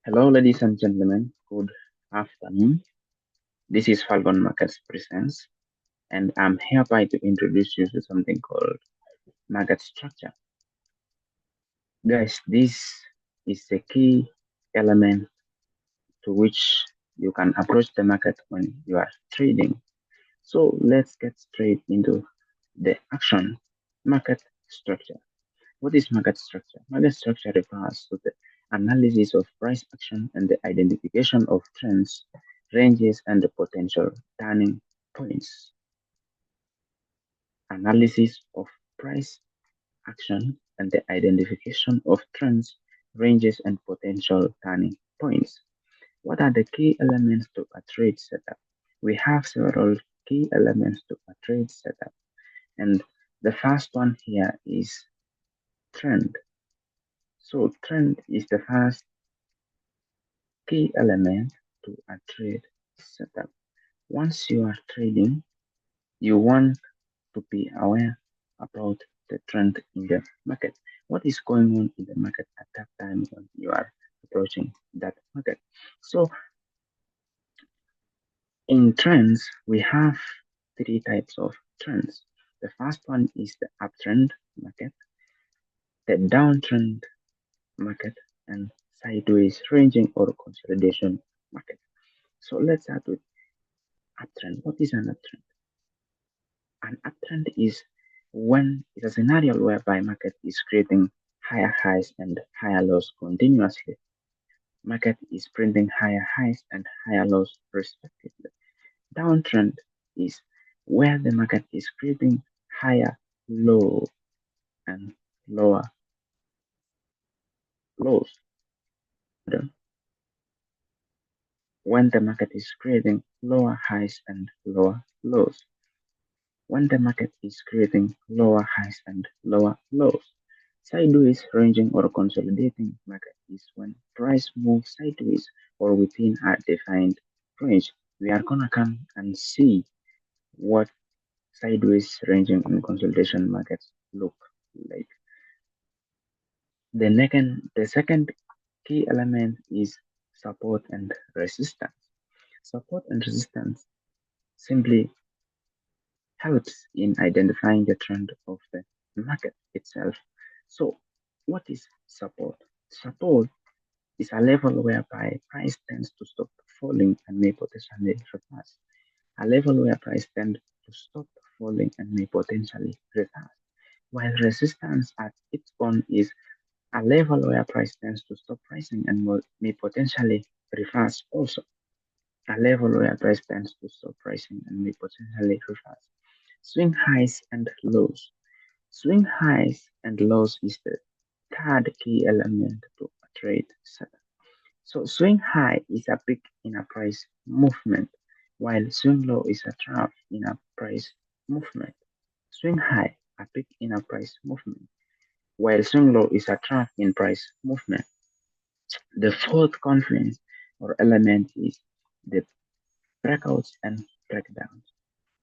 Hello, ladies and gentlemen. Good afternoon. This is Falcon Markets Presents, and I'm hereby to introduce you to something called market structure. Guys, this is the key element to which you can approach the market when you are trading. So let's get straight into the action. Market structure. What is market structure? Market structure refers to the analysis of price action and the identification of trends, ranges, and the potential turning points. Analysis of price action and the identification of trends, ranges, and potential turning points. What are the key elements to a trade setup? We have several key elements to a trade setup, and the first one here is trend. So, trend is the first key element to a trade setup. Once you are trading, you want to be aware about the trend in the market. What is going on in the market at that time when you are approaching that market? So, in trends, we have three types of trends. The first one is the uptrend market, the downtrend market, and sideways ranging or consolidation market. So let's start with uptrend. What is an uptrend? An uptrend is when it's a scenario whereby market is creating higher highs and higher lows continuously. Market is printing higher highs and higher lows respectively. Downtrend is where the market is creating higher low and lower lows. When the market is creating lower highs and lower lows. When the market is creating lower highs and lower lows. Sideways ranging or consolidating market is when price moves sideways or within a defined range. We are gonna come and see what sideways ranging and consolidation markets look like. The second key element is support and resistance. Support and resistance simply helps in identifying the trend of the market itself. So, what is support? Support is a level whereby price tends to stop falling and may potentially reverse. A level where price tends to stop falling and may potentially reverse. While resistance at its own is a level where price tends to stop rising and may potentially reverse also. A level where price tends to stop rising and may potentially reverse. Swing highs and lows. Swing highs and lows is the third key element to a trade setup. So swing high is a peak in a price movement, while swing low is a trough in a price movement. Swing high, a peak in a price movement, while swing low is a trough in price movement. The fourth confluence or element is the breakouts and breakdowns.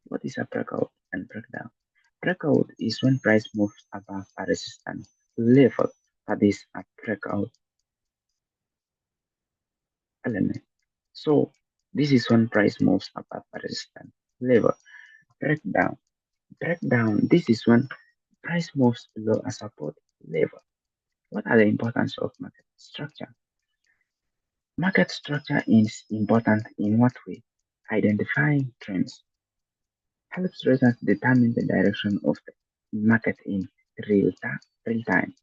What is a breakout and breakdown? Breakout is when price moves above a resistance level. That is a breakout element. So this is when price moves above a resistance level. Breakdown. Breakdown. This is when price moves below a support level. What are the importance of market structure? Market structure is important in what way? Identifying trends helps traders determine the direction of the market in real time.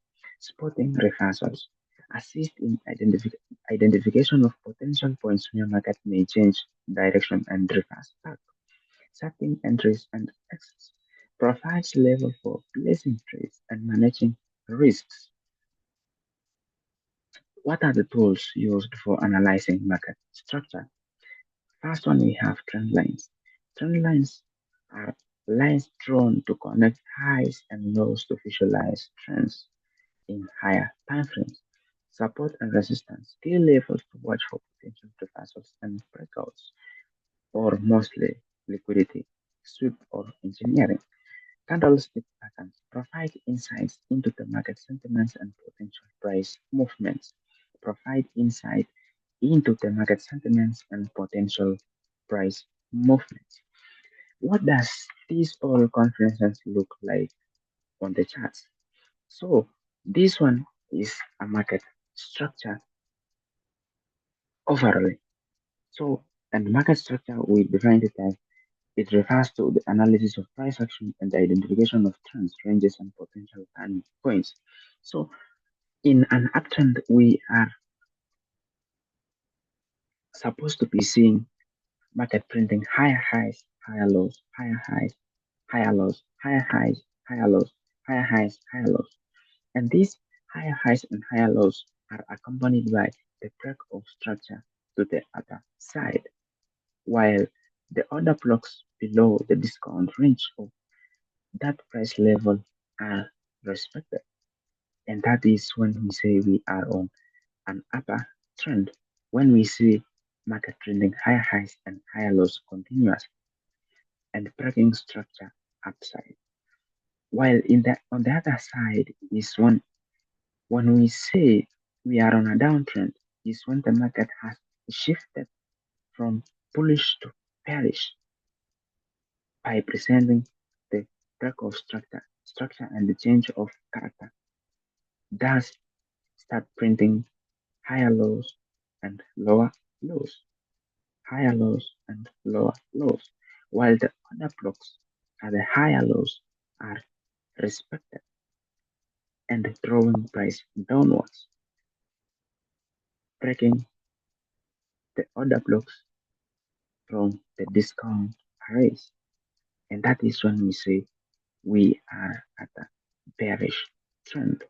Spotting reversals assist in identification of potential points where market may change direction and reverse back. Setting entries and exits provides level for placing trades and managing risks. What are the tools used for analyzing market structure? First one, we have trend lines. Trend lines are lines drawn to connect highs and lows to visualize trends in higher time frames. Support and resistance, key levels to watch for potential reversals and breakouts, or mostly liquidity, sweep, or engineering. Candlestick patterns provide insights into the market sentiments and potential price movements. Provide insight into the market sentiments and potential price movements. What does these all conferences look like on the charts? So this one is a market structure overall. So and market structure we define it as it refers to the analysis of price action and the identification of trends, ranges, and potential turning points. So in an uptrend, we are supposed to be seeing market printing higher highs, higher lows, higher highs, higher lows, higher highs, higher lows, higher highs, higher lows. And these higher highs and higher lows are accompanied by the break of structure to the other side, while the other blocks below the discount range of that price level are respected. And that is when we say we are on an upper trend, when we see market trending higher highs and higher lows continuous and breaking structure upside. While on the other side is when we say we are on a downtrend, is when the market has shifted from bullish to bearish by presenting the break of structure and the change of character. Thus start printing higher lows and lower lows, higher lows and lower lows, while the other blocks at the higher lows are respected and drawing price downwards, breaking the other blocks from the discount arrays. And that is when we say we are at a bearish trend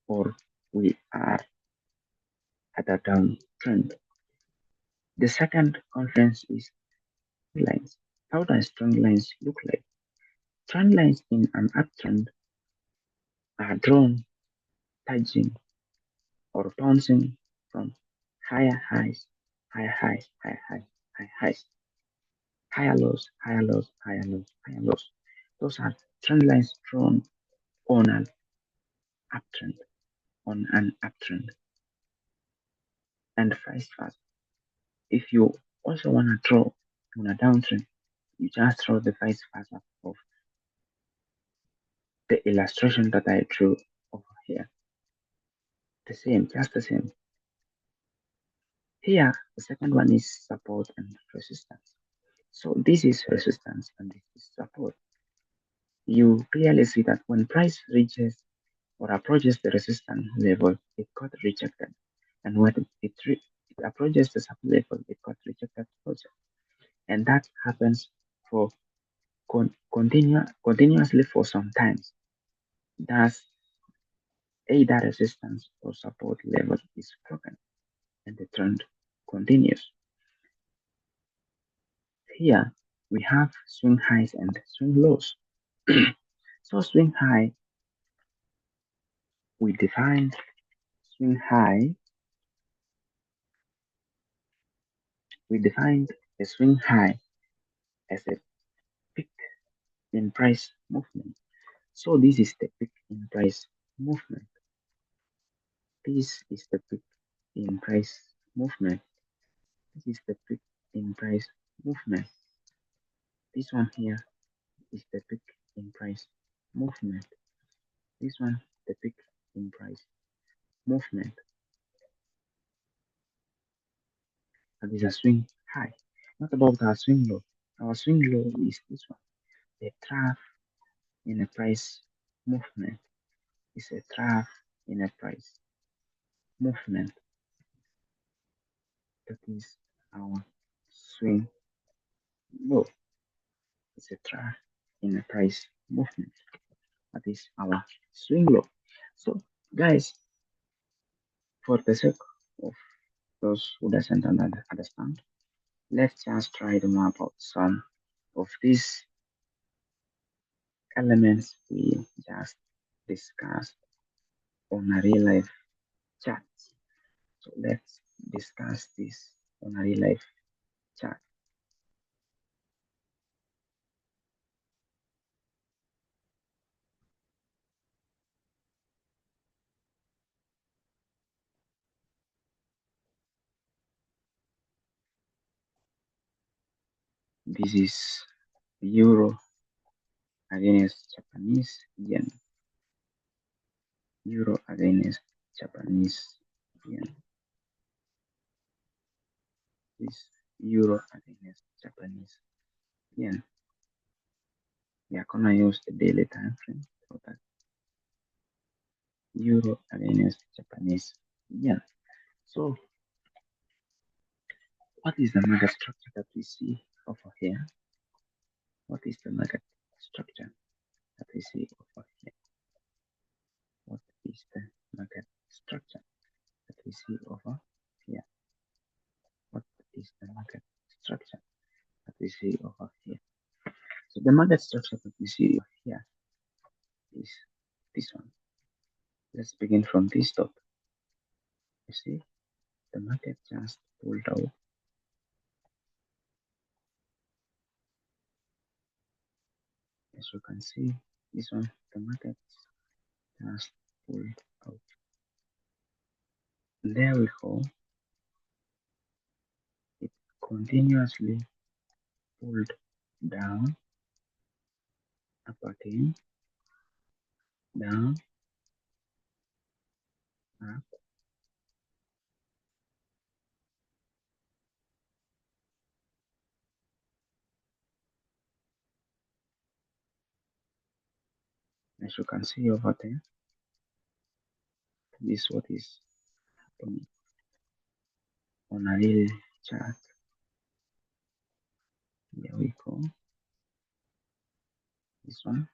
or we are at a downtrend. The second conference is lines. How does trend lines look like? Trend lines in an uptrend are drawn, touching, or bouncing from higher highs, higher highs, higher highs, higher highs, higher lows, higher lows, higher lows, higher lows. Those are trend lines drawn on an uptrend, on an uptrend, and vice versa. If you also want to draw on a downtrend, you just draw the vice versa of the illustration that I drew over here. The same, just the same. Here, the second one is support and resistance. So this is resistance and this is support. You clearly see that when price reaches or approaches the resistance level, it got rejected. And when it approaches the support level, it got rejected also. And that happens for continuously for some times. Thus, either resistance or support level is broken and the trend continues. Here, we have swing highs and swing lows. So swing high, we define swing high, we defined a swing high as a peak in price movement. So this is the peak in price movement. This is the peak in price movement. This is the peak in price movement. This one here is the peak in price movement. This one, the peak in price movement. That is a swing high. Not about our swing low. Our swing low is this one. The trough in a price movement is a trough in a price movement. That is our swing low. It's a trough in a price movement. That is our swing low. So, guys, for the sake of those who doesn't understand, let's just try to map out some of these elements we just discussed on a real life chat. So let's discuss this on a real life chat. This is euro against Japanese yen. Euro against Japanese yen. This euro against Japanese yen. We are gonna use the daily time frame for that. Euro against Japanese yen. So, what is the market structure that we see over here? What is the market structure that we see over here? What is the market structure that we see over here? What is the market structure that we see over here? So the market structure that we see over here is this one. Let's begin from this top. You see, the market just pulled out. As you can see, this one, the market just pulled out. There we go. It continuously pulled down, up again, down, up. As you can see over there, this is what is happening on a real chart. Here we go. This one,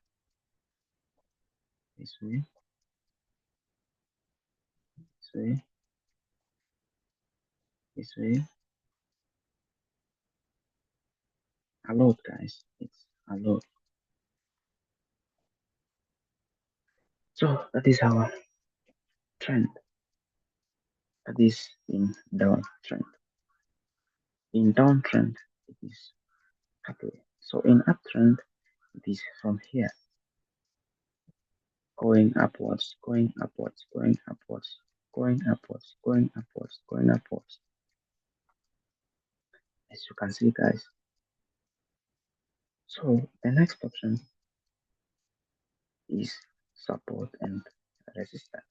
this way, this way, this way. A lot, guys. It's a lot. So that is our trend. That is in downtrend. In downtrend, it is halfway. So in uptrend, it is from here, going upwards, going upwards, going upwards, going upwards, going upwards, going upwards. As you can see, guys. So the next option is support and resistance.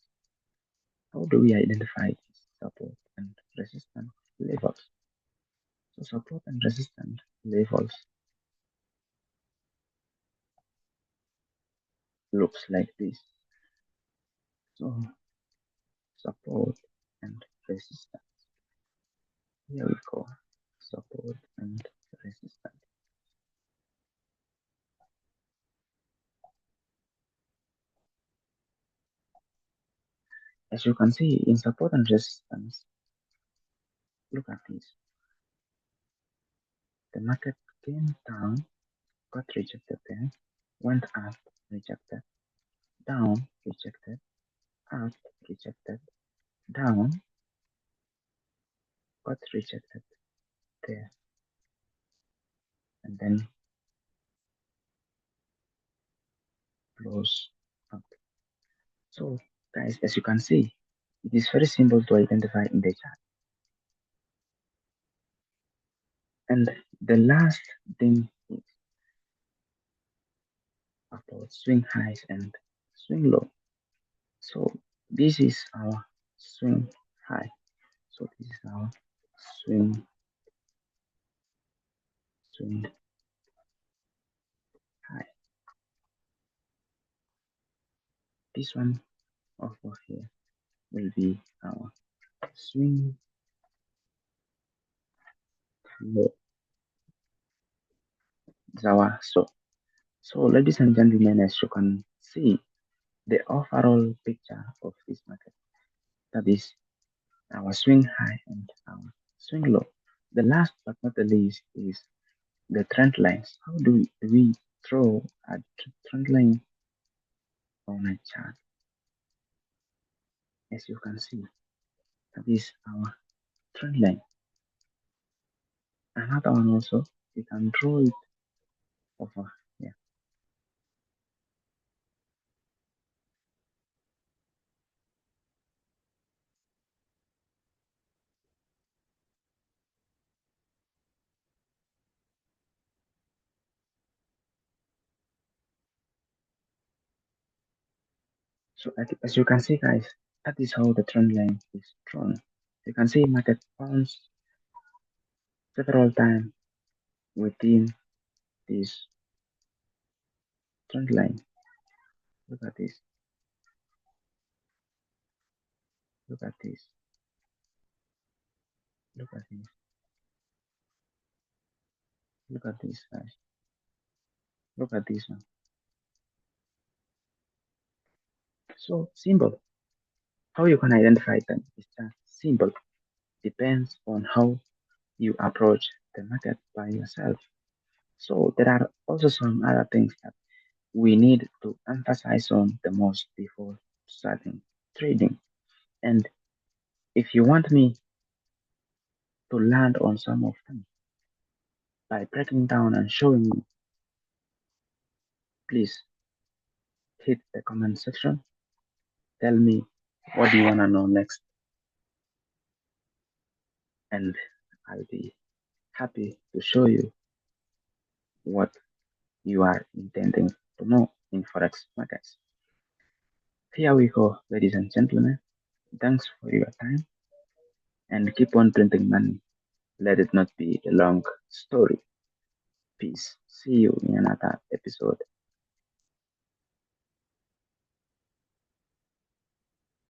How do we identify these support and resistance levels? So support and resistance levels looks like this. So support and resistance. Here we go. Support and resistance. As you can see in support and resistance, look at this. The market came down, got rejected there, went up, rejected, down, rejected, up, rejected, down, got rejected there, and then close up. So guys, as you can see, it is very simple to identify in the chart. And the last thing is about swing highs and swing low. So this is our swing high. So this is our swing high. This one over here will be our swing low. It's our so ladies and gentlemen, as you can see, the overall picture of this market, that is our swing high and our swing low. The last but not the least is the trend lines. How do we draw a trend line on a chart? As you can see, that is our trend line. Another one also, we can draw it over here. So as you can see, guys, that is how the trend line is drawn. You can see market bounced several times within this trend line. Look at this. Look at this. Look at this. Look at this, guys. Look at this one. So simple. How you can identify them is just simple. Depends on how you approach the market by yourself. So there are also some other things that we need to emphasize on the most before starting trading. And if you want me to land on some of them by breaking down and showing you, please hit the comment section. Tell me what do you want to know next, and I'll be happy to show you what you are intending to know in Forex markets. Here we go, ladies and gentlemen. Thanks for your time and keep on printing money. Let it not be a long story. Peace. See you in another episode.